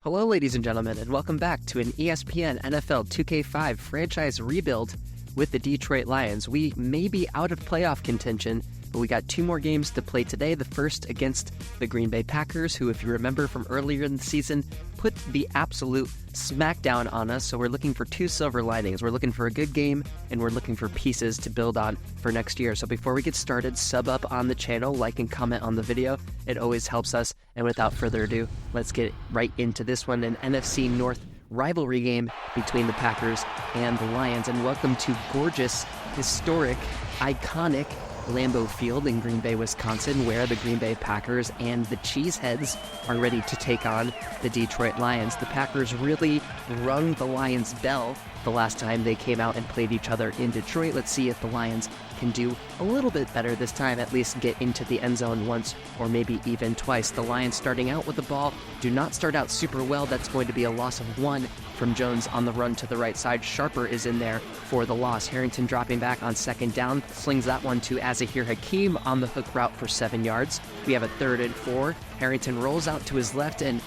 Hello, ladies and gentlemen, and welcome back to an ESPN NFL 2K5 franchise rebuild with the Detroit Lions. We may be out of playoff contention, but we got two more games to play today. The first against the Green Bay Packers, who, if you remember from earlier in the season, put the absolute smackdown on us. So we're looking for two silver linings. We're looking for a good game, and we're looking for pieces to build on for next year. So before we get started, sub up on the channel, like and comment on the video. It always helps us. And without further ado, let's get right into this one, an NFC North rivalry game between the Packers and the Lions. And welcome to gorgeous, historic, iconic Lambeau Field in Green Bay, Wisconsin, where the Green Bay Packers and the Cheeseheads are ready to take on the Detroit Lions. The Packers really rung the Lions' bell the last time they came out and played each other in Detroit. Let's see if the Lions can do a little bit better this time, at least get into the end zone once or maybe even twice. The Lions starting out with the ball do not start out super well. That's going to be a loss of one from Jones on the run to the right side. Sharper is in there for the loss. Harrington dropping back on second down, slings that one to Azahir Hakeem on the hook route for 7 yards. We have a 3rd and 4. Harrington rolls out to his left and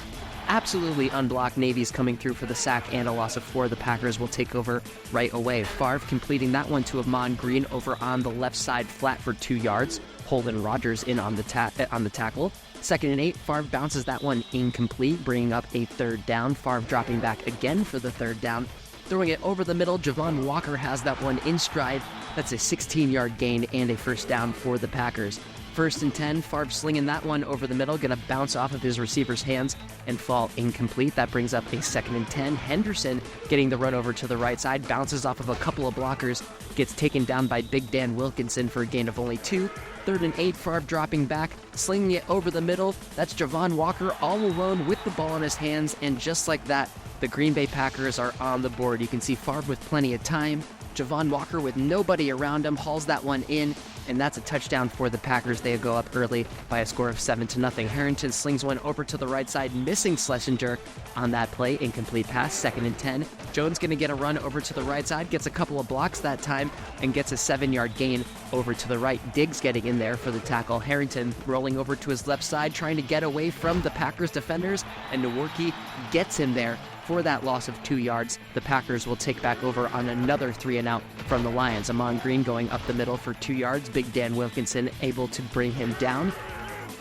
absolutely unblocked. Navy's coming through for the sack and a loss of 4. The Packers will take over right away. Favre completing that one to Ahman Green over on the left side flat for 2 yards. Holden Rogers in on the tackle. 2nd and 8. Favre bounces that one incomplete, bringing up a 3rd down. Favre dropping back again for the 3rd down. Throwing it over the middle, Javon Walker has that one in stride. That's a 16-yard gain and a 1st down for the Packers. 1st and 10, Favre slinging that one over the middle, going to bounce off of his receiver's hands and fall incomplete. That brings up a 2nd and 10. Henderson getting the run over to the right side, bounces off of a couple of blockers, gets taken down by Big Dan Wilkinson for a gain of only 2. 3rd and 8, Favre dropping back, slinging it over the middle. That's Javon Walker all alone with the ball in his hands, and just like that, the Green Bay Packers are on the board. You can see Favre with plenty of time. Javon Walker with nobody around him hauls that one in, and that's a touchdown for the Packers. They go up early by a score of 7-0. Harrington slings one over to the right side, missing Schlesinger on that play. Incomplete pass, 2nd and 10. Jones going to get a run over to the right side, gets a couple of blocks that time, and gets a 7-yard gain over to the right. Diggs getting in there for the tackle. Harrington rolling over to his left side, trying to get away from the Packers defenders, and Nowinski gets him there for that loss of 2 yards. The Packers will take back over on another 3-and-out from the Lions. Ahman Green going up the middle for 2 yards. Big Dan Wilkinson able to bring him down.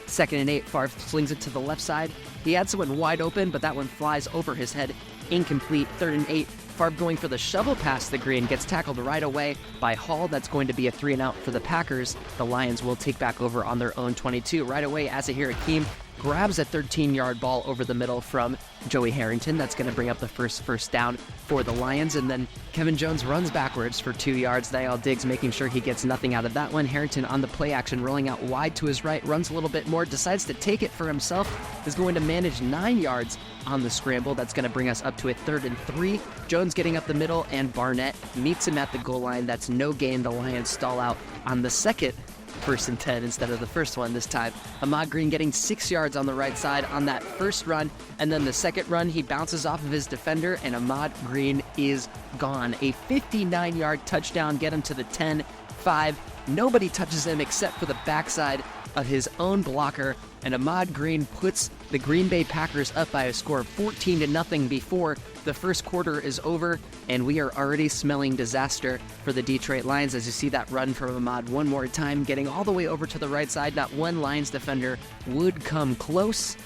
2nd and 8, Favre slings it to the left side. He had someone wide open, but that one flies over his head. Incomplete. 3rd and 8, Favre going for the shovel pass to Green, gets tackled right away by Hall. That's going to be a 3-and-out for the Packers. The Lions will take back over on their own 22. Right away, Azahir Hakeem grabs a 13-yard ball over the middle from Joey Harrington. That's going to bring up the first down for the Lions. And then Kevin Jones runs backwards for 2 yards. Niall Diggs making sure he gets nothing out of that one. Harrington on the play action, rolling out wide to his right, runs a little bit more, decides to take it for himself, is going to manage 9 yards on the scramble. That's going to bring us up to a 3rd and 3. Jones getting up the middle, and Barnett meets him at the goal line. That's no gain. The Lions stall out on the second 1st and 10 instead of the first one this time. Ahman Green getting 6 yards on the right side on that first run, and then the second run he bounces off of his defender, and Ahman Green is gone. A 59-yard touchdown, get him to the 10-5. Nobody touches him except for the backside of his own blocker, and Ahman Green puts the Green Bay Packers up by a score of 14-0 before the first quarter is over, and we are already smelling disaster for the Detroit Lions as you see that run from Ahmad one more time, getting all the way over to the right side. Not one Lions defender would come close,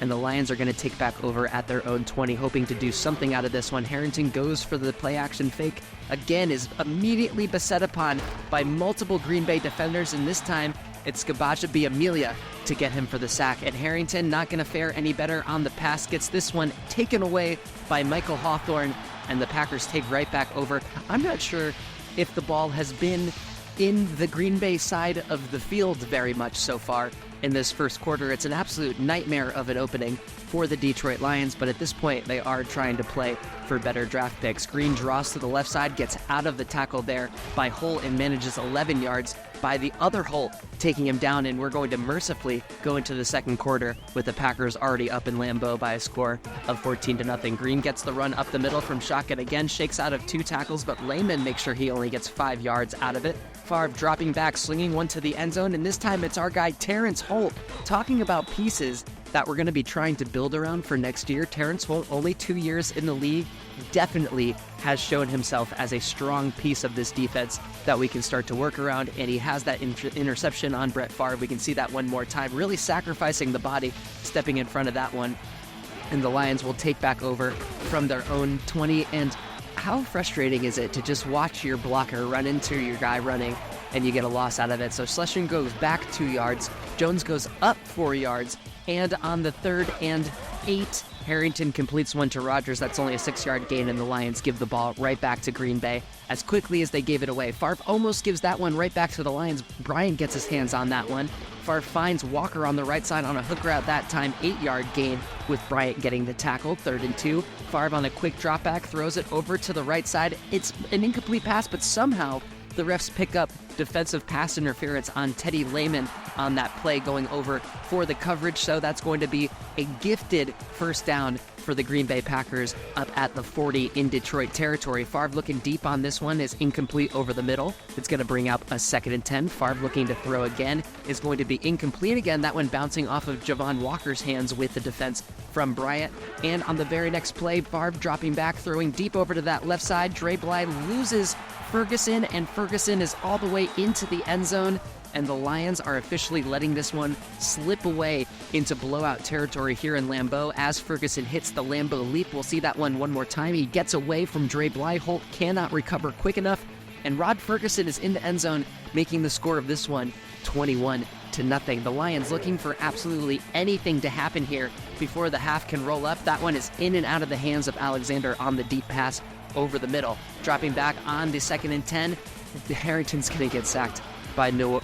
and the Lions are going to take back over at their own 20, hoping to do something out of this one. Harrington goes for the play-action fake. Again, is immediately beset upon by multiple Green Bay defenders, and this time it's Gabaja Biamilia to get him for the sack. And Harrington, not going to fare any better on the pass, gets this one taken away by Michael Hawthorne, and the Packers take right back over. I'm not sure if the ball has been in the Green Bay side of the field very much so far in this first quarter. It's an absolute nightmare of an opening for the Detroit Lions, but at this point they are trying to play for better draft picks. Green draws to the left side, gets out of the tackle there by Hull and manages 11 yards by the other Hull, taking him down, and we're going to mercifully go into the second quarter with the Packers already up in Lambeau by a score of 14-0. Green gets the run up the middle from shotgun again, shakes out of 2 tackles, but Lehman makes sure he only gets 5 yards out of it. Favre dropping back, slinging one to the end zone, and this time it's our guy Terrence Holt. Talking about pieces, that we're going to be trying to build around for next year. Terrence Holt, only 2 years in the league, definitely has shown himself as a strong piece of this defense that we can start to work around, and he has that interception on Brett Favre. We can see that one more time, really sacrificing the body, stepping in front of that one, and the Lions will take back over from their own 20. And how frustrating is it to just watch your blocker run into your guy running and you get a loss out of it? So Schlesinger goes back 2 yards, Jones goes up 4 yards, and on the 3rd and 8, Harrington completes one to Rodgers. That's only a 6-yard gain, and the Lions give the ball right back to Green Bay as quickly as they gave it away. Favre almost gives that one right back to the Lions. Bryant gets his hands on that one. Favre finds Walker on the right side on a hook route that time, 8-yard gain with Bryant getting the tackle. 3rd and 2. Favre on a quick drop back throws it over to the right side. It's an incomplete pass, but somehow the refs pick up defensive pass interference on Teddy Lehman on that play going over for the coverage. So that's going to be a gifted first down for the Green Bay Packers up at the 40 in Detroit territory. Favre looking deep on this one is incomplete over the middle. It's going to bring up a 2nd and 10. Favre looking to throw again is going to be incomplete again. That one bouncing off of Javon Walker's hands with the defense from Bryant. And on the very next play, Favre dropping back, throwing deep over to that left side. Dre Bly loses Ferguson, and Ferguson is all the way into the end zone, and the Lions are officially letting this one slip away into blowout territory here in Lambeau as Ferguson hits the Lambeau leap. We'll see that one more time. He gets away from Dre Bly. Holt cannot recover quick enough, and Rod Ferguson is in the end zone, making the score of this one 21-0. The Lions looking for absolutely anything to happen here before the half can roll up. That one is in and out of the hands of Alexander on the deep pass over the middle. Dropping back on the 2nd and 10. Harrington's going to get sacked by no.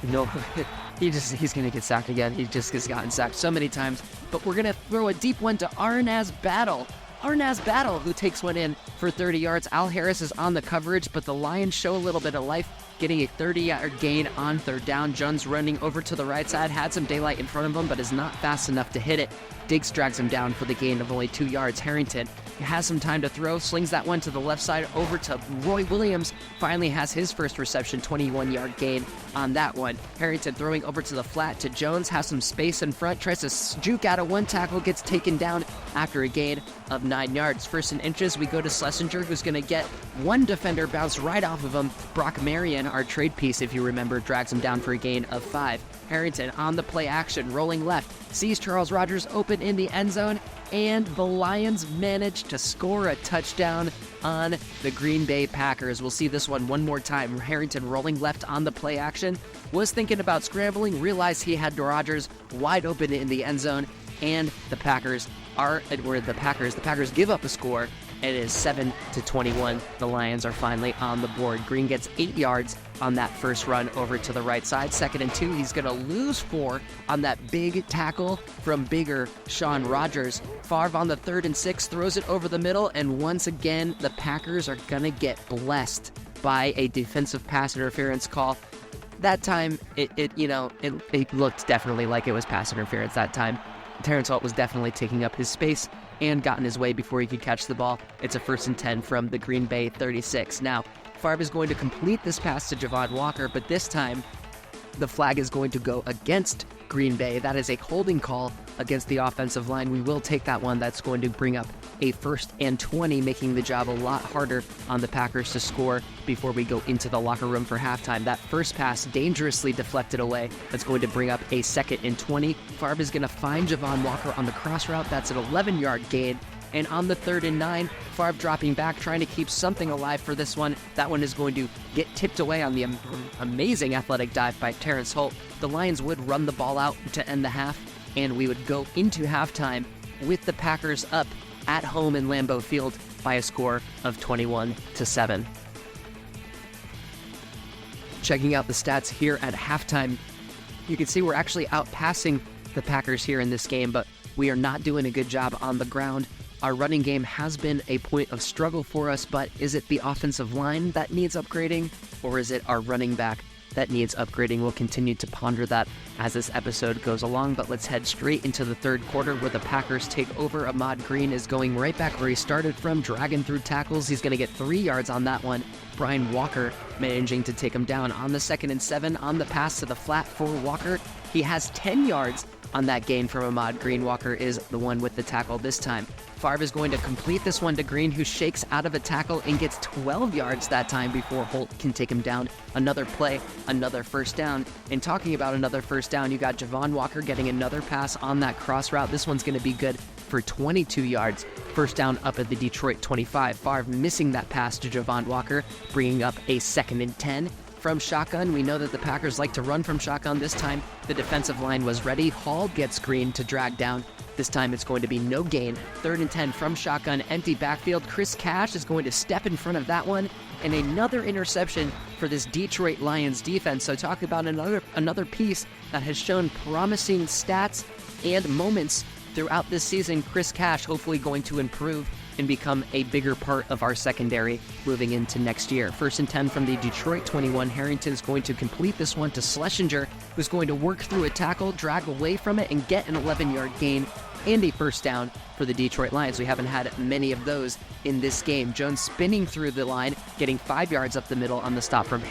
He's going to get sacked again. He just has gotten sacked so many times. But we're going to throw a deep one to Arnaz Battle. Who takes one in for 30 yards. Al Harris is on the coverage, but the Lions show a little bit of life, getting a 30-yard gain on 3rd down. Jones running over to the right side, had some daylight in front of him, but is not fast enough to hit it. Diggs drags him down for the gain of only 2 yards. Harrington has some time to throw, slings that one to the left side over to Roy Williams. Finally has his first reception, 21-yard gain on that one. Harrington throwing over to the flat to Jones, has some space in front, tries to juke out of one tackle, gets taken down after a gain of 9 yards. 1st and inches, we go to Schlesinger, who's going to get one defender bounce right off of him. Brock Marion, our trade piece, if you remember, drags him down for a gain of 5. Harrington on the play action, rolling left, sees Charles Rodgers open in the end zone, and the Lions manage to score a touchdown on the Green Bay Packers. We'll see this one more time. Harrington rolling left on the play action, was thinking about scrambling, realized he had Rodgers wide open in the end zone, and the Packers give up a score. It is 7-21. The Lions are finally on the board. Green gets 8 yards on that first run over to the right side. 2nd and 2. He's going to lose 4 on that big tackle from bigger Sean Rodgers. Favre on the 3rd and 6 throws it over the middle, and once again, the Packers are going to get blessed by a defensive pass interference call. That time, it looked definitely like it was pass interference that time. Terrence Holt was definitely taking up his space and got in his way before he could catch the ball. It's a 1st and 10 from the Green Bay 36. Now, Favre is going to complete this pass to Javon Walker, but this time the flag is going to go against Green Bay. That is a holding call against the offensive line. We will take that one. That's going to bring up a 1st and 20, making the job a lot harder on the Packers to score before we go into the locker room for halftime. That first pass dangerously deflected away. That's going to bring up a 2nd and 20. Favre is going to find Javon Walker on the cross route. That's an 11-yard gain. And on the 3rd and 9, Favre dropping back, trying to keep something alive for this one. That one is going to get tipped away on the amazing athletic dive by Terrence Holt. The Lions would run the ball out to end the half, and we would go into halftime with the Packers up at home in Lambeau Field by a score of 21-7. Checking out the stats here at halftime, you can see we're actually outpassing the Packers here in this game, but we are not doing a good job on the ground. Our running game has been a point of struggle for us, but is it the offensive line that needs upgrading, or is it our running back that needs upgrading? We'll continue to ponder that as this episode goes along, but let's head straight into the 3rd quarter where the Packers take over. Ahmad Green is going right back where he started from, dragging through tackles. He's going to get 3 yards on that one. Brian Walker managing to take him down on the 2nd and 7 on the pass to the flat for Walker. He has 10 yards on that gain from Ahmad. Green. Walker is the one with the tackle this time. Favre is going to complete this one to Green, who shakes out of a tackle and gets 12 yards that time before Holt can take him down. Another play, another first down. And talking about another first down, you got Javon Walker getting another pass on that cross route. This one's going to be good for 22 yards. First down up at the Detroit 25. Favre missing that pass to Javon Walker, bringing up a 2nd and 10. From shotgun, we know that the Packers like to run from shotgun. This time, the defensive line was ready. Hall gets Green to drag down. This time, it's going to be no gain. 3rd and 10 from shotgun, empty backfield. Chris Cash is going to step in front of that one, and another interception for this Detroit Lions defense. So talk about another piece that has shown promising stats and moments throughout this season. Chris Cash hopefully going to improve and become a bigger part of our secondary moving into next year. 1st and 10 from the Detroit 21. Harrington is going to complete this one to Schlesinger, who's going to work through a tackle, drag away from it, and get an 11-yard gain and a first down for the Detroit Lions. We haven't had many of those in this game. Jones spinning through the line, getting 5 yards up the middle on the stop from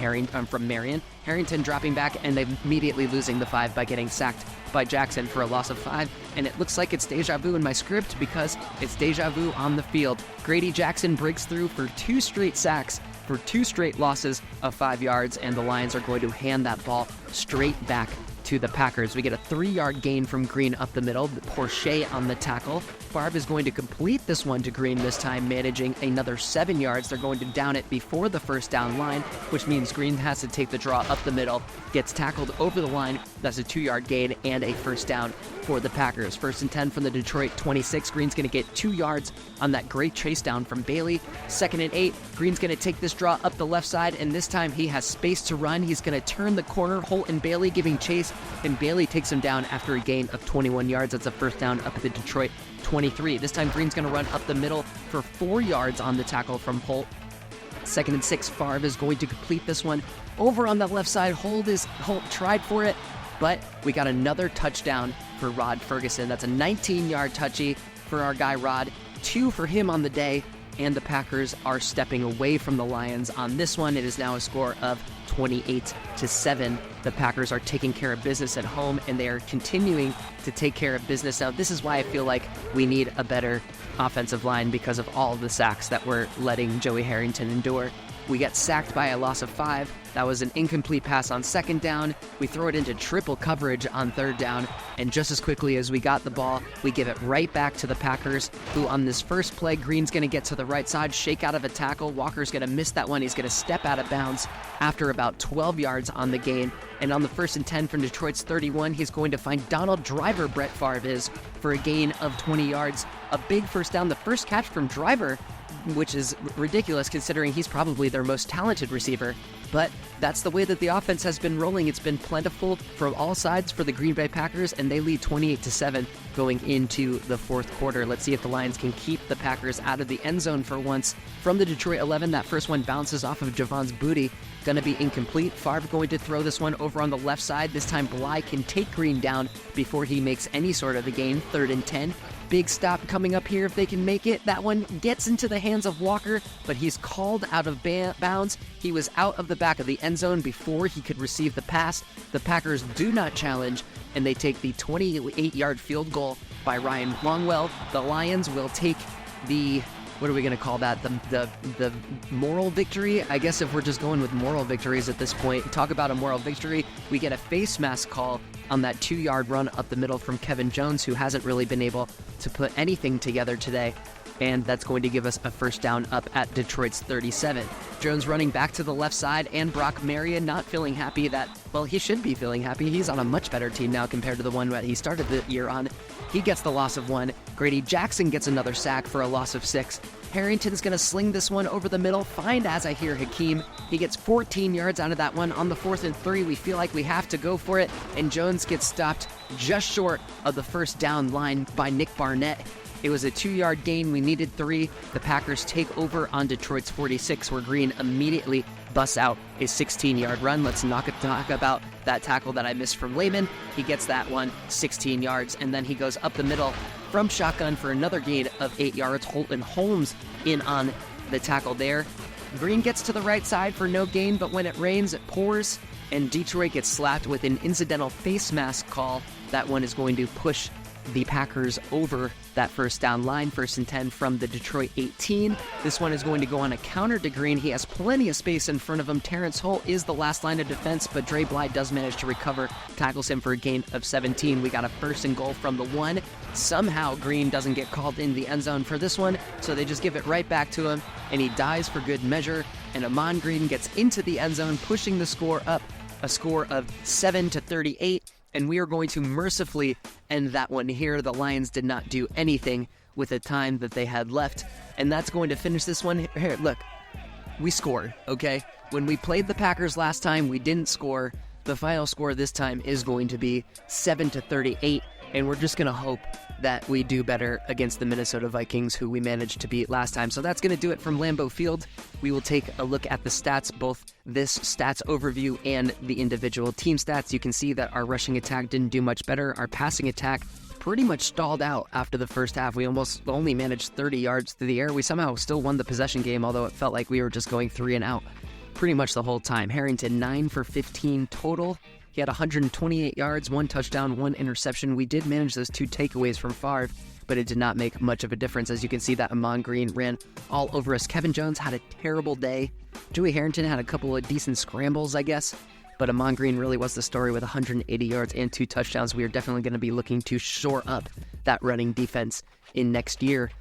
Marion. Harrington dropping back and immediately losing the 5 by getting sacked by Jackson for a loss of 5. And it looks like it's deja vu in my script because it's deja vu on the field. Grady Jackson breaks through for 2 straight sacks, for 2 straight losses of 5 yards, and the Lions are going to hand that ball straight back to the Packers. We get a 3-yard gain from Green up the middle. Porcher on the tackle. Favre is going to complete this one to Green, this time managing another 7 yards. They're going to down it before the first down line, which means Green has to take the draw up the middle, gets tackled over the line. That's a 2-yard gain and a first down for the Packers. 1st and 10 from the Detroit 26. Green's going to get 2 yards on that great chase down from Bailey. 2nd and 8. Green's going to take this draw up the left side, and this time he has space to run. He's going to turn the corner. Holt and Bailey giving chase, and Bailey takes him down after a gain of 21 yards. That's a first down up at the Detroit 23. This time Green's going to run up the middle for 4 yards on the tackle from Holt. 2nd and 6. Favre is going to complete this one over on the left side. Holt tried for it, but we got another touchdown for Rod Ferguson. That's a 19-yard touchy for our guy Rod. 2 for him on the day, and the Packers are stepping away from the Lions on this one. It is now a score of 28-7. The Packers are taking care of business at home, and they are continuing to take care of business. Now, this is why I feel like we need a better offensive line because of all of the sacks that we're letting Joey Harrington endure. We get sacked by a loss of 5. That was an incomplete pass on 2nd down. We throw it into triple coverage on 3rd down. And just as quickly as we got the ball, we give it right back to the Packers, who on this first play, Green's going to get to the right side, shake out of a tackle. Walker's going to miss that one. He's going to step out of bounds after about 12 yards on the gain. And on the 1st and 10 from Detroit's 31, he's going to find Donald Driver, Brett Favre is, for a gain of 20 yards. A big first down. The first catch from Driver, which is ridiculous considering he's probably their most talented receiver. But that's the way that the offense has been rolling. It's been plentiful from all sides for the Green Bay Packers, and they lead 28-7 going into the 4th quarter. Let's see if the Lions can keep the Packers out of the end zone for once. From the Detroit 11, that first one bounces off of Javon's booty. Going to be incomplete. Favre going to throw this one over on the left side. This time Bly can take Green down before he makes any sort of a gain. 3rd and 10. Big stop coming up here if they can make it. That one gets into the hands of Walker, but he's called out of bounds. He was out of the back of the end zone before he could receive the pass. The Packers do not challenge, and they take the 28-yard field goal by Ryan Longwell. The Lions will take the, what are we going to call that? The moral victory? I guess if we're just going with moral victories at this point, talk about a moral victory. We get a face mask call on that 2-yard run up the middle from Kevin Jones, who hasn't really been able to put anything together today. And that's going to give us a first down up at Detroit's 37. Jones running back to the left side, and Brock Marion not feeling happy that, well, he should be feeling happy. He's on a much better team now compared to the one that he started the year on. He gets the loss of 1. Grady Jackson gets another sack for a loss of 6. Harrington's going to sling this one over the middle, find Azahir Hakeem. He gets 14 yards out of that one. On the 4th and 3, we feel like we have to go for it, and Jones gets stopped just short of the first down line by Nick Barnett. It was a 2-yard gain. We needed 3. The Packers take over on Detroit's 46, where Green immediately busts out a 16-yard run. Let's talk about that tackle that I missed from Lehman. He gets that one 16 yards, and then he goes up the middle from shotgun for another gain of 8 yards. Holt and Holmes in on the tackle there. Green gets to the right side for no gain, but when it rains, it pours, and Detroit gets slapped with an incidental face mask call That one is going to push the Packers over that first down line, 1st and 10 from the Detroit 18. This one is going to go on a counter to Green. He has plenty of space in front of him. Terrence Holt is the last line of defense, but Dre Bly does manage to recover, tackles him for a gain of 17. We got a 1st and goal from the 1. Somehow Green doesn't get called in the end zone for this one, so they just give it right back to him, and he dies for good measure, and Ahman Green gets into the end zone, pushing the score up, a score of 7-38. And we are going to mercifully end that one here. The Lions did not do anything with the time that they had left. And that's going to finish this one. Here, look, we scored, okay? When we played the Packers last time, we didn't score. The final score this time is going to be 7-38. And we're just going to hope that we do better against the Minnesota Vikings, who we managed to beat last time. So that's going to do it from Lambeau Field. We will take a look at the stats, both this stats overview and the individual team stats. You can see that our rushing attack didn't do much better. Our passing attack pretty much stalled out after the first half. We almost only managed 30 yards through the air. We somehow still won the possession game, although it felt like we were just going 3 and out pretty much the whole time. Harrington, 9 for 15 total. He had 128 yards, 1 touchdown, 1 interception. We did manage those 2 takeaways from Favre, but it did not make much of a difference. As you can see, that Ahman Green ran all over us. Kevin Jones had a terrible day. Joey Harrington had a couple of decent scrambles, I guess, but Ahman Green really was the story with 180 yards and 2 touchdowns. We are definitely going to be looking to shore up that running defense in next year.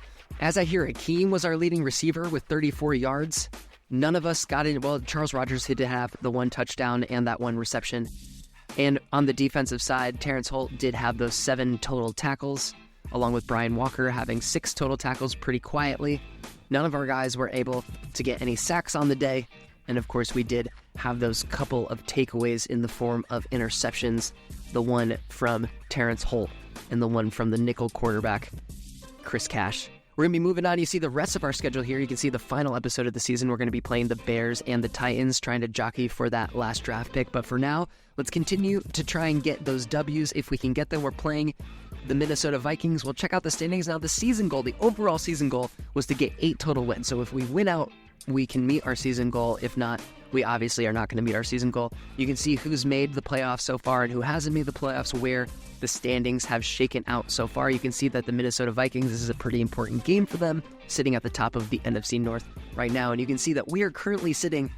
As I hear, Akeem was our leading receiver with 34 yards. None of us got in. Well, Charles Rogers did have the 1 touchdown and that 1 reception. And on the defensive side, Terrence Holt did have those 7 total tackles, along with Brian Walker having 6 total tackles pretty quietly. None of our guys were able to get any sacks on the day. And of course, we did have those couple of takeaways in the form of interceptions, the one from Terrence Holt and the one from the nickel quarterback, Chris Cash. We're going to be moving on. You see the rest of our schedule here. You can see the final episode of the season. We're going to be playing the Bears and the Titans, trying to jockey for that last draft pick. But for now, let's continue to try and get those W's if we can get them. We're playing the Minnesota Vikings. We'll check out the standings. Now, the season goal, the overall season goal, was to get 8 total wins. So if we win out, we can meet our season goal. If not, we obviously are not going to meet our season goal. You can see who's made the playoffs so far and who hasn't made the playoffs, where the standings have shaken out so far. You can see that the Minnesota Vikings, this is a pretty important game for them, sitting at the top of the NFC North right now. And you can see that we are currently sitting,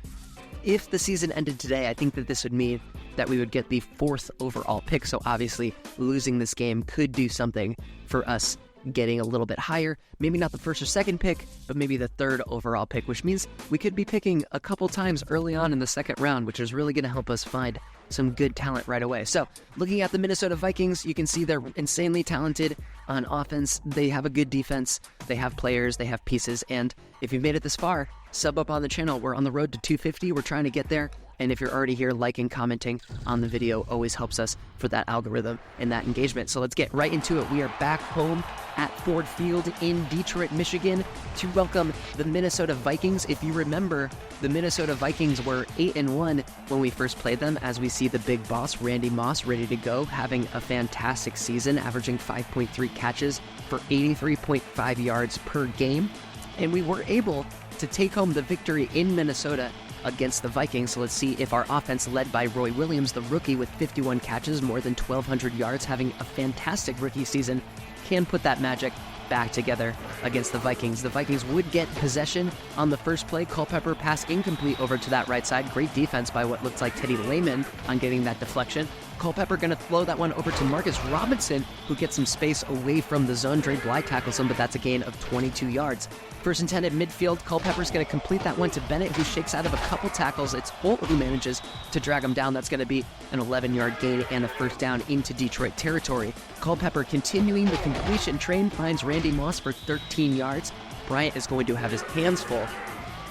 if the season ended today, I think that this would mean that we would get the 4th overall pick. So obviously losing this game could do something for us getting a little bit higher. Maybe not the 1st or 2nd pick, but maybe the 3rd overall pick, which means we could be picking a couple times early on in the 2nd round, which is really going to help us find some good talent right away. So looking at the Minnesota Vikings, you can see they're insanely talented on offense. They have a good defense. They have players. They have pieces. And if you've made it this far, sub up on the channel. We're on the road to 250. We're trying to get there. And if you're already here, liking, commenting on the video always helps us for that algorithm and that engagement. So let's get right into it. We are back home at Ford Field in Detroit, Michigan, to welcome the Minnesota Vikings. If you remember, the Minnesota Vikings were 8-1 when we first played them, as we see the big boss, Randy Moss, ready to go, having a fantastic season, averaging 5.3 catches for 83.5 yards per game. And we were able to take home the victory in Minnesota against the Vikings. So let's see if our offense, led by Roy Williams, the rookie with 51 catches, more than 1,200 yards, having a fantastic rookie season, can put that magic back together against the Vikings. The Vikings would get possession on the first play. Culpepper pass incomplete over to that right side. Great defense by what looks like Teddy Lehman on getting that deflection. Culpepper going to throw that one over to Marcus Robinson, who gets some space away from the zone. Dre Bly tackles him, but that's a gain of 22 yards. 1st and 10 at midfield. Culpepper's going to complete that one to Bennett, who shakes out of a couple tackles. It's Holt who manages to drag him down. That's going to be an 11-yard gain and a 1st down into Detroit territory. Culpepper continuing the completion train, finds Randy Moss for 13 yards. Bryant is going to have his hands full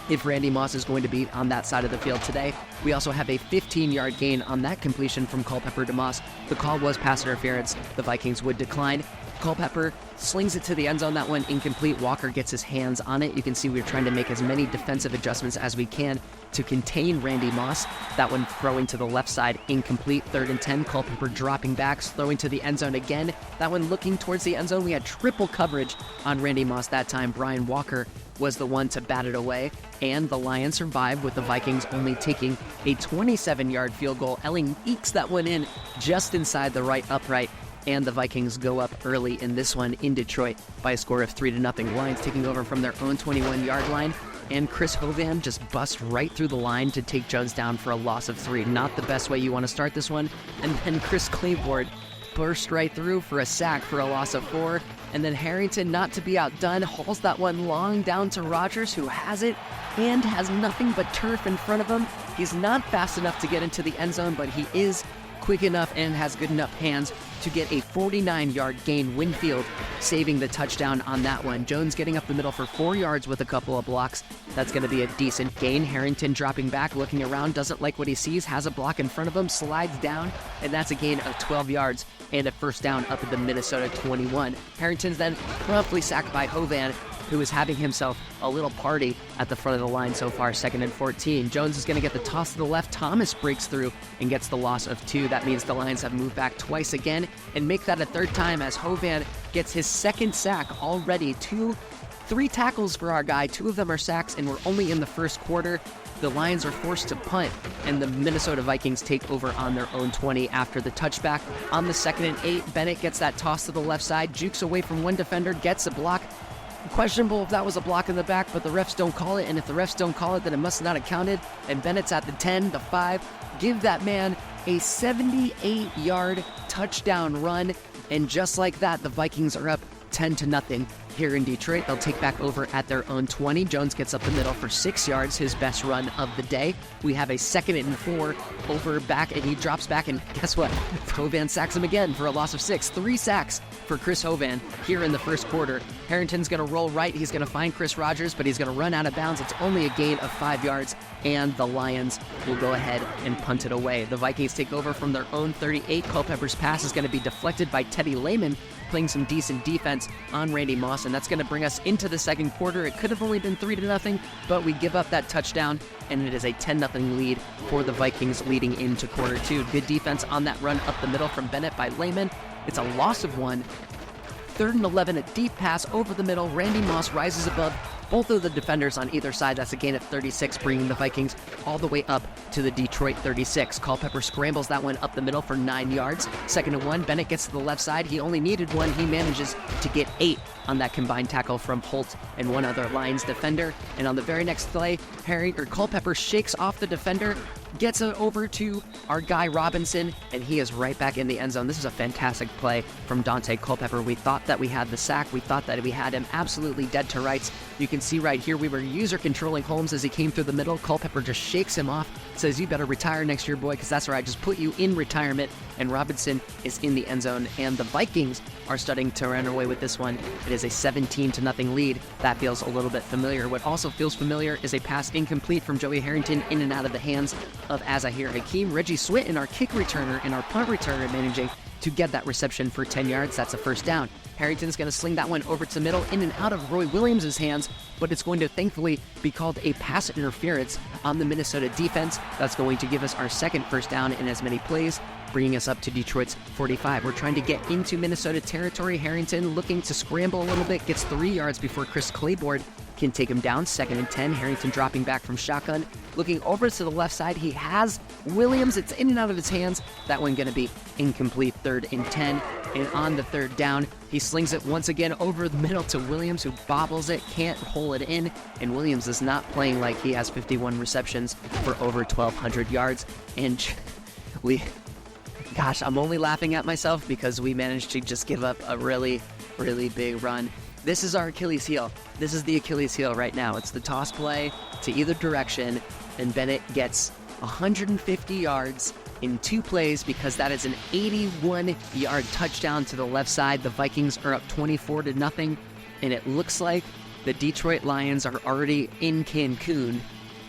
if Randy Moss is going to be on that side of the field today. We also have a 15-yard gain on that completion from Culpepper to Moss. The call was pass interference. The Vikings would decline. Culpepper slings it to the end zone. That one incomplete. Walker gets his hands on it. You can see we're trying to make as many defensive adjustments as we can to contain Randy Moss. That one throwing to the left side, incomplete. 3rd and 10. Culpepper dropping backs, throwing to the end zone again. That one looking towards the end zone. We had triple coverage on Randy Moss that time. Brian Walker was the one to bat it away, and the Lions survived, with the Vikings only taking a 27-yard field goal. Elling ekes that one in just inside the right upright and the Vikings go up early in this one in Detroit by a score of 3-0. Lions taking over from their own 21-yard line, and Chris Hovan just busts right through the line to take Jones down for a loss of 3. Not the best way you want to start this one. And then Chris Claiborne burst right through for a sack for a loss of 4. And then Harrington, not to be outdone, hauls that one long down to Rodgers, who has it and has nothing but turf in front of him. He's not fast enough to get into the end zone, but he is quick enough and has good enough hands to get a 49-yard gain. Winfield saving the touchdown on that one. Jones getting up the middle for 4 yards with a couple of blocks. That's going to be a decent gain. Harrington dropping back, looking around, doesn't like what he sees, has a block in front of him, slides down, and that's a gain of 12 yards and a first down up at the Minnesota 21. Harrington's then promptly sacked by Hovan, who is having himself a little party at the front of the line so far, 2nd and 14. Jones is going to get the toss to the left. Thomas breaks through and gets the loss of 2. That means the Lions have moved back twice again and make that a third time as Hovan gets his second sack already. 3 tackles for our guy. 2 of them are sacks, and we're only in the first quarter. The Lions are forced to punt, and the Minnesota Vikings take over on their own 20 after the touchback. On the 2nd and 8, Bennett gets that toss to the left side, jukes away from one defender, gets a block. Questionable if that was a block in the back, but the refs don't call it, and if the refs don't call it, then it must not have counted. And Bennett's at the 10, the 5. Give that man a 78-yard touchdown run, and just like that, the Vikings are up 10-0 here in Detroit. They'll take back over at their own 20. Jones gets up the middle for 6 yards, his best run of the day. We have a 2nd and 4 over back, and he drops back, and guess what? Hovan sacks him again for a loss of 6. 3 sacks for Chris Hovan here in the first quarter. Harrington's going to roll right. He's going to find Chris Rodgers, but he's going to run out of bounds. It's only a gain of 5 yards, and the Lions will go ahead and punt it away. The Vikings take over from their own 38. Culpepper's pass is going to be deflected by Teddy Lehman, playing some decent defense on Randy Moss, and that's going to bring us into the second quarter. It could have only been 3-0, but we give up that touchdown, and it is a 10-0 lead for the Vikings leading into quarter 2. Good defense on that run up the middle from Bennett by Lehman. It's a loss of 1. 3rd and 11, a deep pass over the middle. Randy Moss rises above both of the defenders on either side. That's a gain of 36, bringing the Vikings all the way up to the Detroit 36. Culpepper scrambles that one up the middle for 9 yards. 2nd and 1, Bennett gets to the left side. He only needed 1. He manages to get 8 on that combined tackle from Holt and one other Lions defender. And on the very next play, Culpepper shakes off the defender, gets it over to our guy Robinson, and he is right back in the end zone. This is a fantastic play from Dante Culpepper. We thought that we had the sack. We thought that we had him absolutely dead to rights. You can see right here we were user controlling Holmes as he came through the middle. Culpepper just shakes him off, says, "You better retire next year, boy, because that's where I just put you in retirement." And Robinson is in the end zone, and the Vikings are starting to run away with this one. It is a 17-0 lead. That feels a little bit familiar. What also feels familiar is a pass incomplete from Joey Harrington in and out of the hands of Azahir Hakeem. Reggie Swinton, our kick returner and our punt returner, managing to get that reception for 10 yards. That's a first down. Harrington's going to sling that one over to the middle, in and out of Roy Williams' hands, but it's going to thankfully be called a pass interference on the Minnesota defense. That's going to give us our second first down in as many plays, bringing us up to Detroit's 45. We're trying to get into Minnesota territory. Harrington looking to scramble a little bit, gets 3 yards before Chris Claiborne can take him down. 2nd and 10. Harrington dropping back from shotgun. Looking over to the left side, he has Williams. It's in and out of his hands. That one going to be incomplete. 3rd and 10. And on the 3rd down, he slings it once again over the middle to Williams, who bobbles it, can't pull it in. And Williams is not playing like he has 51 receptions for over 1,200 yards. And gosh, I'm only laughing at myself because we managed to just give up a really, really big run. This is our Achilles heel. This is the Achilles heel right now. It's the toss play to either direction, and Bennett gets 150 yards in 2 plays because that is an 81-yard touchdown to the left side. The Vikings are up 24-0, and it looks like the Detroit Lions are already in Cancun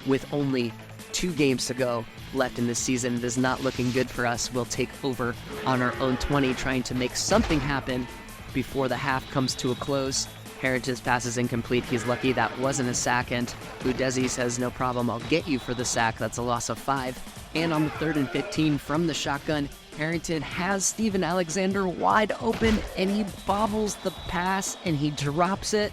with only 2 games to go left in this season. It is not looking good for us. We'll take over on our own 20, trying to make something happen before the half comes to a close. Harrington's pass is incomplete. He's lucky that wasn't a sack, and Udezi says, "No problem, I'll get you for the sack." That's a loss of 5. And on the 3rd and 15 from the shotgun, Harrington has Steven Alexander wide open, and he bobbles the pass, and he drops it.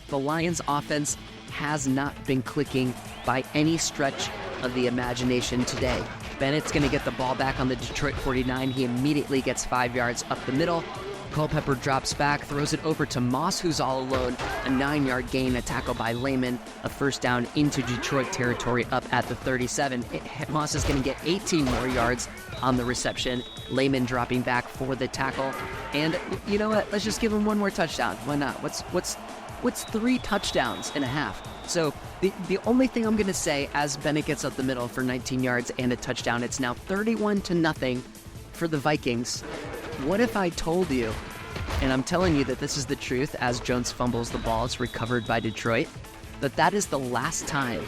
The Lions offense has not been clicking by any stretch of the imagination today. Bennett's going to get the ball back on the Detroit 49. He immediately gets 5 yards up the middle. Culpepper drops back, throws it over to Moss, who's all alone. A 9-yard gain, a tackle by Lehman, a first down into Detroit territory up at the 37. Moss is going to get 18 more yards on the reception. Lehman dropping back for the tackle. And you know what? Let's just give him one more touchdown. Why not? What's 3 touchdowns and a half? So the only thing I'm going to say as Bennett gets up the middle for 19 yards and a touchdown, it's now 31-0 for the Vikings. What if I told you, and I'm telling you that this is the truth as Jones fumbles the ball, it's recovered by Detroit, that is the last time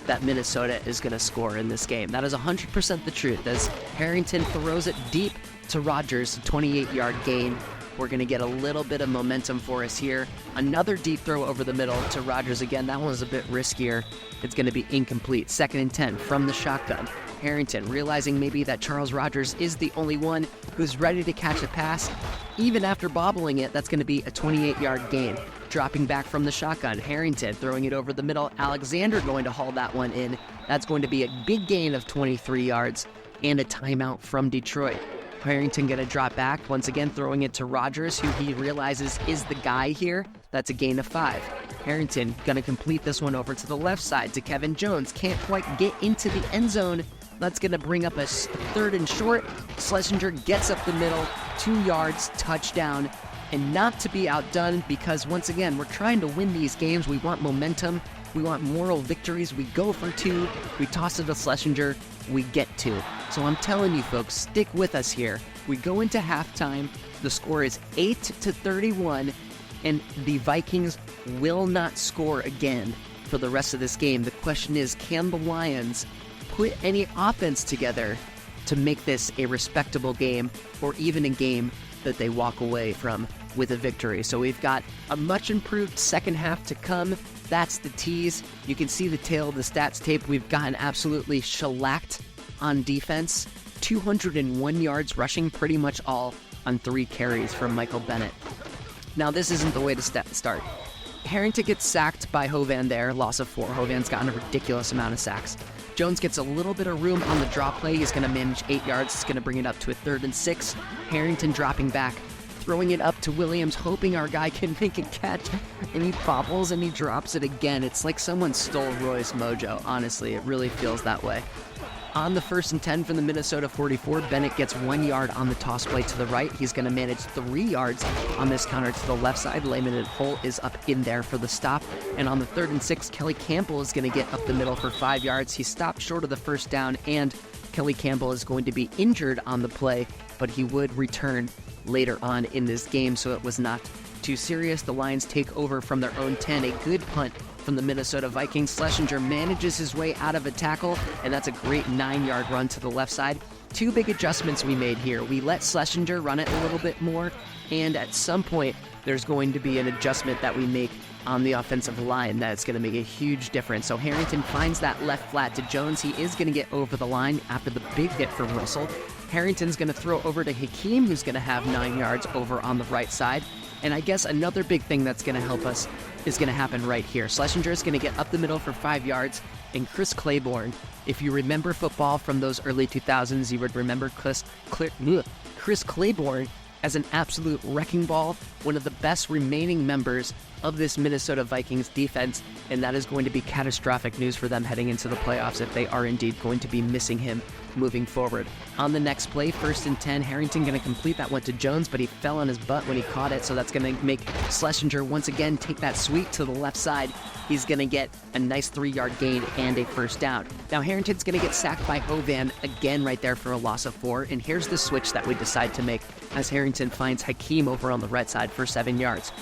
that Minnesota is going to score in this game. That is 100% the truth, as Harrington throws it deep to Rodgers, a 28-yard gain. We're going to get a little bit of momentum for us here. Another deep throw over the middle to Rodgers again. That one was a bit riskier. It's going to be incomplete. 2nd and 10 from the shotgun. Harrington realizing maybe that Charles Rodgers is the only one who's ready to catch a pass. Even after bobbling it, that's going to be a 28-yard gain. Dropping back from the shotgun. Harrington throwing it over the middle. Alexander going to haul that one in. That's going to be a big gain of 23 yards and a timeout from Detroit. Harrington going to drop back, once again throwing it to Rodgers, who he realizes is the guy here. That's a gain of 5. Harrington going to complete this one over to the left side to Kevin Jones. Can't quite get into the end zone. That's going to bring up a 3rd and short. Schlesinger gets up the middle, 2 yards, touchdown. And not to be outdone, because once again, we're trying to win these games. We want momentum. We want moral victories. We go for 2. We toss it to Schlesinger. We get 2. So I'm telling you folks, stick with us here. We go into halftime. The score is 8-31, and the Vikings will not score again for the rest of this game. The question is, can the Lions put any offense together to make this a respectable game, or even a game that they walk away from with a victory? So we've got a much improved second half to come. That's the tease. You can see the tail of the stats tape. We've gotten absolutely shellacked on defense. 201 yards rushing, pretty much all on 3 carries from Michael Bennett. Now, this isn't the way to start. Harrington gets sacked by Hovan there, loss of 4. Hovan's gotten a ridiculous amount of sacks. Jones gets a little bit of room on the drop play. He's going to manage 8 yards. It's going to bring it up to a 3rd and 6. Harrington dropping back, throwing it up to Williams, hoping our guy can make a catch, and he bobbles and he drops it again. It's like someone stole Roy's mojo, honestly. It really feels that way. On the 1st and 10 from the Minnesota 44, Bennett gets 1 yard on the toss play to the right. He's going to manage 3 yards on this counter to the left side. Lehman and Hull is up in there for the stop. And on the 3rd and 6, Kelly Campbell is going to get up the middle for 5 yards. He stopped short of the first down, and Kelly Campbell is going to be injured on the play, but he would return later on in this game, so it was not too serious. The Lions take over from their own 10. A good punt from the Minnesota Vikings. Schlesinger manages his way out of a tackle, and that's a great 9-yard run to the left side. 2 big adjustments we made here. We let Schlesinger run it a little bit more, and at some point, there's going to be an adjustment that we make on the offensive line that's going to make a huge difference. So Harrington finds that left flat to Jones. He is going to get over the line after the big hit from Russell. Harrington's going to throw over to Hakeem, who's going to have 9 yards over on the right side. And I guess another big thing that's going to help us is going to happen right here. Schlesinger is going to get up the middle for 5 yards, and Chris Claiborne, if you remember football from those early 2000s, you would remember Chris Claiborne as an absolute wrecking ball, one of the best remaining members of this Minnesota Vikings defense, and that is going to be catastrophic news for them heading into the playoffs if they are indeed going to be missing him moving forward. On the next play, 1st and 10, Harrington going to complete that one to Jones, but he fell on his butt when he caught it, so that's going to make Schlesinger once again take that sweep to the left side. He's going to get a nice 3-yard gain and a first down. Now Harrington's going to get sacked by Hovan again right there for a loss of 4, and here's the switch that we decide to make as Harrington finds Hakeem over on the right side for 7 yards.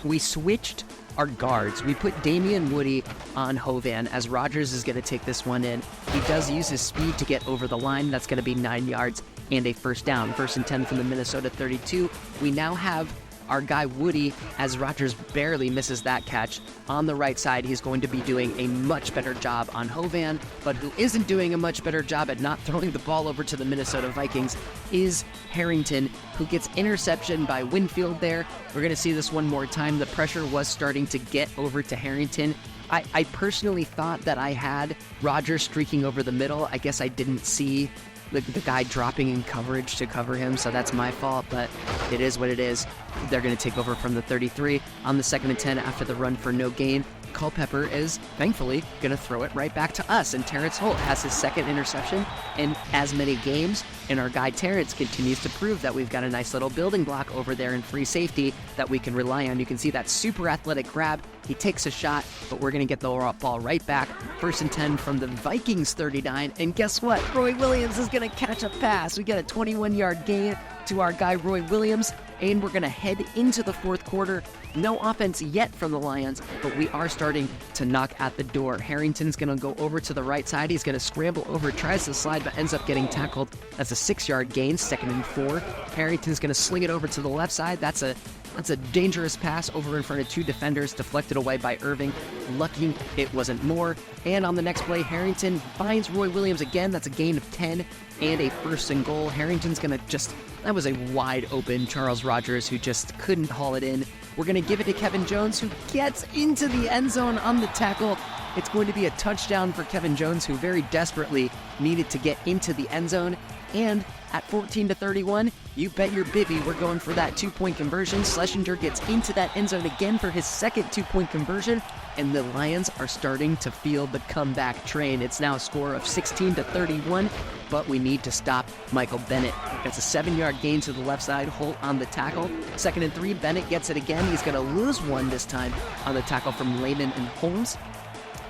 We switched our guards. We put Damian Woody on Hovan as Rodgers is going to take this one in. He does use his speed to get over the line. That's going to be 9 yards and a first down. 1st and 10 from the Minnesota 32. We now have our guy Woody, as Rodgers barely misses that catch. On the right side, he's going to be doing a much better job on Hovan, but who isn't doing a much better job at not throwing the ball over to the Minnesota Vikings is Harrington, who gets interception by Winfield there. We're going to see this one more time. The pressure was starting to get over to Harrington. I personally thought that I had Rodgers streaking over the middle. I guess I didn't see the guy dropping in coverage to cover him, so that's my fault, but it is what it is. They're going to take over from the 33 on the 2nd and 10 after the run for no gain. Culpepper is, thankfully, going to throw it right back to us, and Terrence Holt has his 2nd interception in as many games, and our guy Terrence continues to prove that we've got a nice little building block over there in free safety that we can rely on. You can see that super athletic grab. He takes a shot, but we're going to get the ball right back. 1st and 10 from the Vikings 39, and guess what? Roy Williams is going to catch a pass. We get a 21-yard gain to our guy Roy Williams, and we're going to head into the 4th quarter. No offense yet from the Lions, but we are starting to knock at the door. Harrington's going to go over to the right side. He's going to scramble over, tries to slide, but ends up getting tackled. That's a 6-yard gain, 2nd and 4. Harrington's going to sling it over to the left side. That's a dangerous pass over in front of 2 defenders, deflected away by Irving. Lucky it wasn't more. And on the next play, Harrington finds Roy Williams again. That's a gain of 10 and a 1st and goal. Harrington's going to that was a wide open Charles Rodgers who just couldn't haul it in. We're going to give it to Kevin Jones, who gets into the end zone on the tackle. It's going to be a touchdown for Kevin Jones, who very desperately needed to get into the end zone. And at 14-31, you bet your bibby we're going for that 2-point conversion. Schlesinger gets into that end zone again for his 2nd 2-point conversion, and the Lions are starting to feel the comeback train. It's now a score of 16-31, but we need to stop Michael Bennett. That's a 7-yard gain to the left side, Holt on the tackle. 2nd and 3, Bennett gets it again. He's going to lose one this time on the tackle from Lehman and Holmes.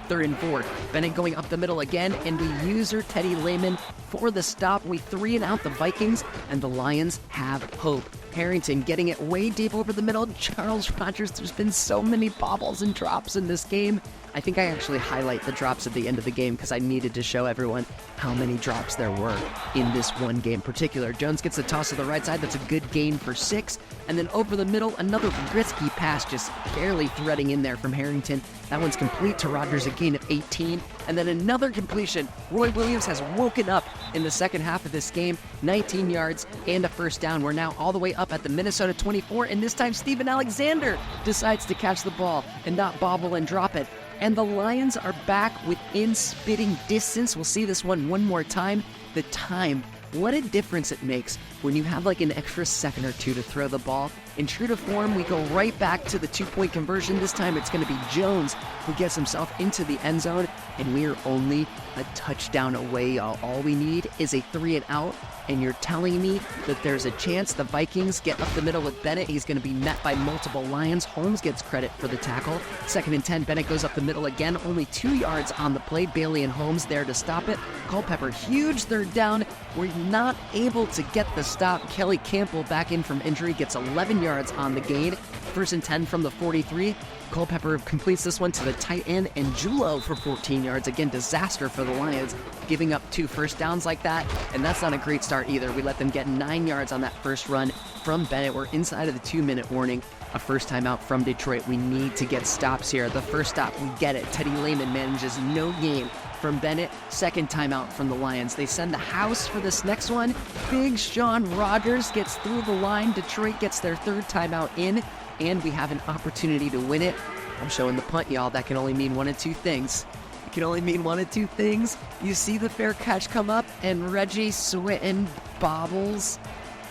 3rd and 4. Bennett going up the middle again, and we use her Teddy Lehman for the stop. We 3 and out the Vikings, and the Lions have hope. Harrington getting it way deep over the middle. Charles Rodgers, there's been so many bobbles and drops in this game. I think I actually highlight the drops at the end of the game because I needed to show everyone how many drops there were in this one game in particular. Jones gets a toss to the right side. That's a good gain for 6. And then over the middle, another risky pass just barely threading in there from Harrington. That one's complete to Rodgers, a gain of 18. And then another completion. Roy Williams has woken up in the second half of this game. 19 yards and a 1st down. We're now all the way up at the Minnesota 24, and this time Steven Alexander decides to catch the ball and not bobble and drop it. And the Lions are back within spitting distance. We'll see this one more time. The time, what a difference it makes when you have like an extra second or two to throw the ball. In true to form, we go right back to the 2-point conversion. This time it's going to be Jones who gets himself into the end zone, and we are only a touchdown away. All we need is a 3 and out, and you're telling me that there's a chance the Vikings get up the middle with Bennett. He's going to be met by multiple Lions. Holmes gets credit for the tackle. 2nd and 10, Bennett goes up the middle again. Only 2 yards on the play. Bailey and Holmes there to stop it. Culpepper, huge 3rd down. We're not able to get the stop. Kelly Campbell back in from injury, gets 11 yards on the gain. 1st and 10 from the 43. Culpepper completes this one to the tight end, and Julo for 14 yards. Again, disaster for the Lions, giving up 2 first downs like that, and that's not a great start either. We let them get 9 yards on that first run from Bennett. We're inside of the 2-minute warning. A first timeout from Detroit. We need to get stops here. The first stop, we get it. Teddy Lehman manages no gain from Bennett. 2nd timeout from the Lions. They send the house for this next one. Big Sean Rodgers gets through the line. Detroit gets their 3rd timeout in, and we have an opportunity to win it. I'm showing the punt, y'all. That can only mean one of two things. It can only mean one of two things. You see the fair catch come up, and Reggie Swinton bobbles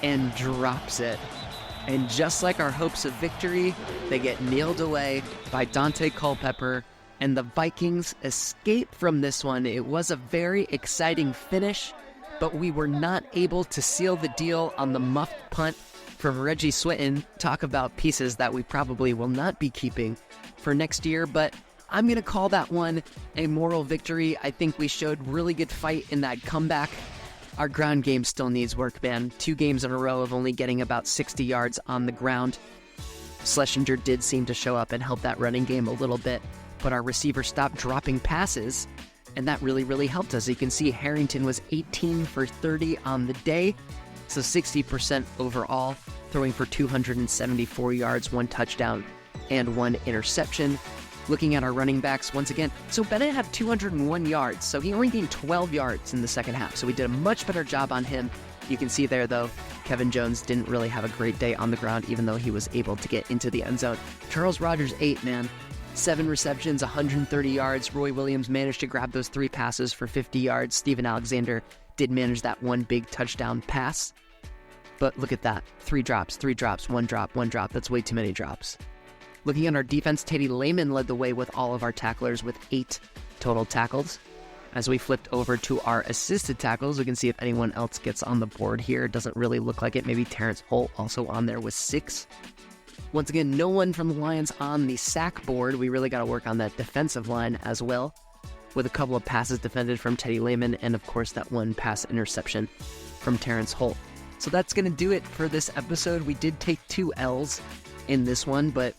and drops it. And just like our hopes of victory, they get nailed away by Dante Culpepper, and the Vikings escape from this one. It was a very exciting finish, but we were not able to seal the deal on the muffed punt from Reggie Swinton. Talk about pieces that we probably will not be keeping for next year, but I'm going to call that one a moral victory. I think we showed really good fight in that comeback. Our ground game still needs work, man. 2 games in a row of only getting about 60 yards on the ground. Schlesinger did seem to show up and help that running game a little bit, but our receivers stopped dropping passes, and that really, really helped us. You can see Harrington was 18 for 30 on the day. So 60% overall, throwing for 274 yards, 1 touchdown, and 1 interception. Looking at our running backs once again, so Bennett had 201 yards, so he only gained 12 yards in the second half, so we did a much better job on him. You can see there, though, Kevin Jones didn't really have a great day on the ground, even though he was able to get into the end zone. Charles Rogers, 8, man. 7 receptions, 130 yards. Roy Williams managed to grab those 3 passes for 50 yards. Steven Alexander did manage that 1 big touchdown pass. But look at that. 3 drops, 3 drops, 1 drop, 1 drop. That's way too many drops. Looking at our defense, Teddy Lehman led the way with all of our tacklers with 8 total tackles. As we flipped over to our assisted tackles, we can see if anyone else gets on the board here. It doesn't really look like it. Maybe Terrence Holt also on there with 6. Once again, no one from the Lions on the sack board. We really got to work on that defensive line as well, with a couple of passes defended from Teddy Lehman and, of course, that 1 pass interception from Terrence Holt. So that's going to do it for this episode. We did take 2 L's in this one, but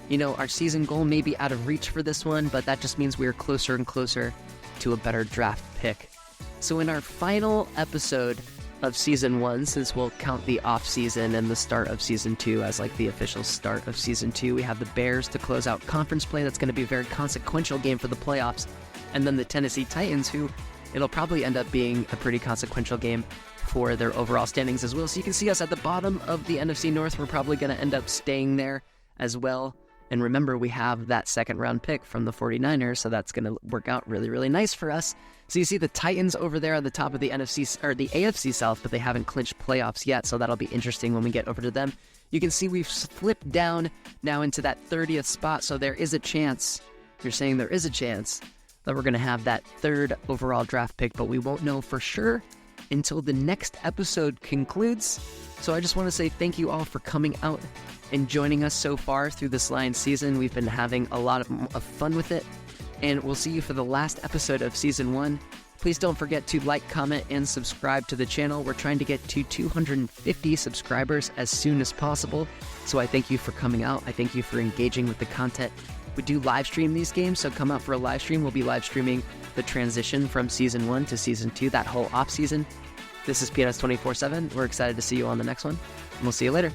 you know, our season goal may be out of reach for this one, but that just means we are closer and closer to a better draft pick. So in our final episode of Season 1, since we'll count the off-season and the start of Season 2 as like the official start of Season 2, we have the Bears to close out conference play. That's going to be a very consequential game for the playoffs. And then the Tennessee Titans, who it'll probably end up being a pretty consequential game for their overall standings as well. So you can see us at the bottom of the NFC North. We're probably going to end up staying there as well. And remember, we have that second-round pick from the 49ers, so that's going to work out really, really nice for us. So you see the Titans over there at the top of the AFC South, but they haven't clinched playoffs yet, so that'll be interesting when we get over to them. You can see we've flipped down now into that 30th spot, so there is a chance, you're saying there is a chance, that we're going to have that 3rd overall draft pick, but we won't know for sure until the next episode concludes. So I just want to say thank you all for coming out and joining us so far through this Lions season. We've been having a lot of fun with it, and we'll see you for the last episode of Season 1. Please don't forget to like, comment, and subscribe to the channel. We're trying to get to 250 subscribers as soon as possible, so I thank you for coming out. I thank you for engaging with the content. We do live stream these games, so come out for a live stream. We'll be live streaming the transition from Season 1 to Season 2, that whole off season. This is PNS 24/7. We're excited to see you on the next one, and we'll see you later.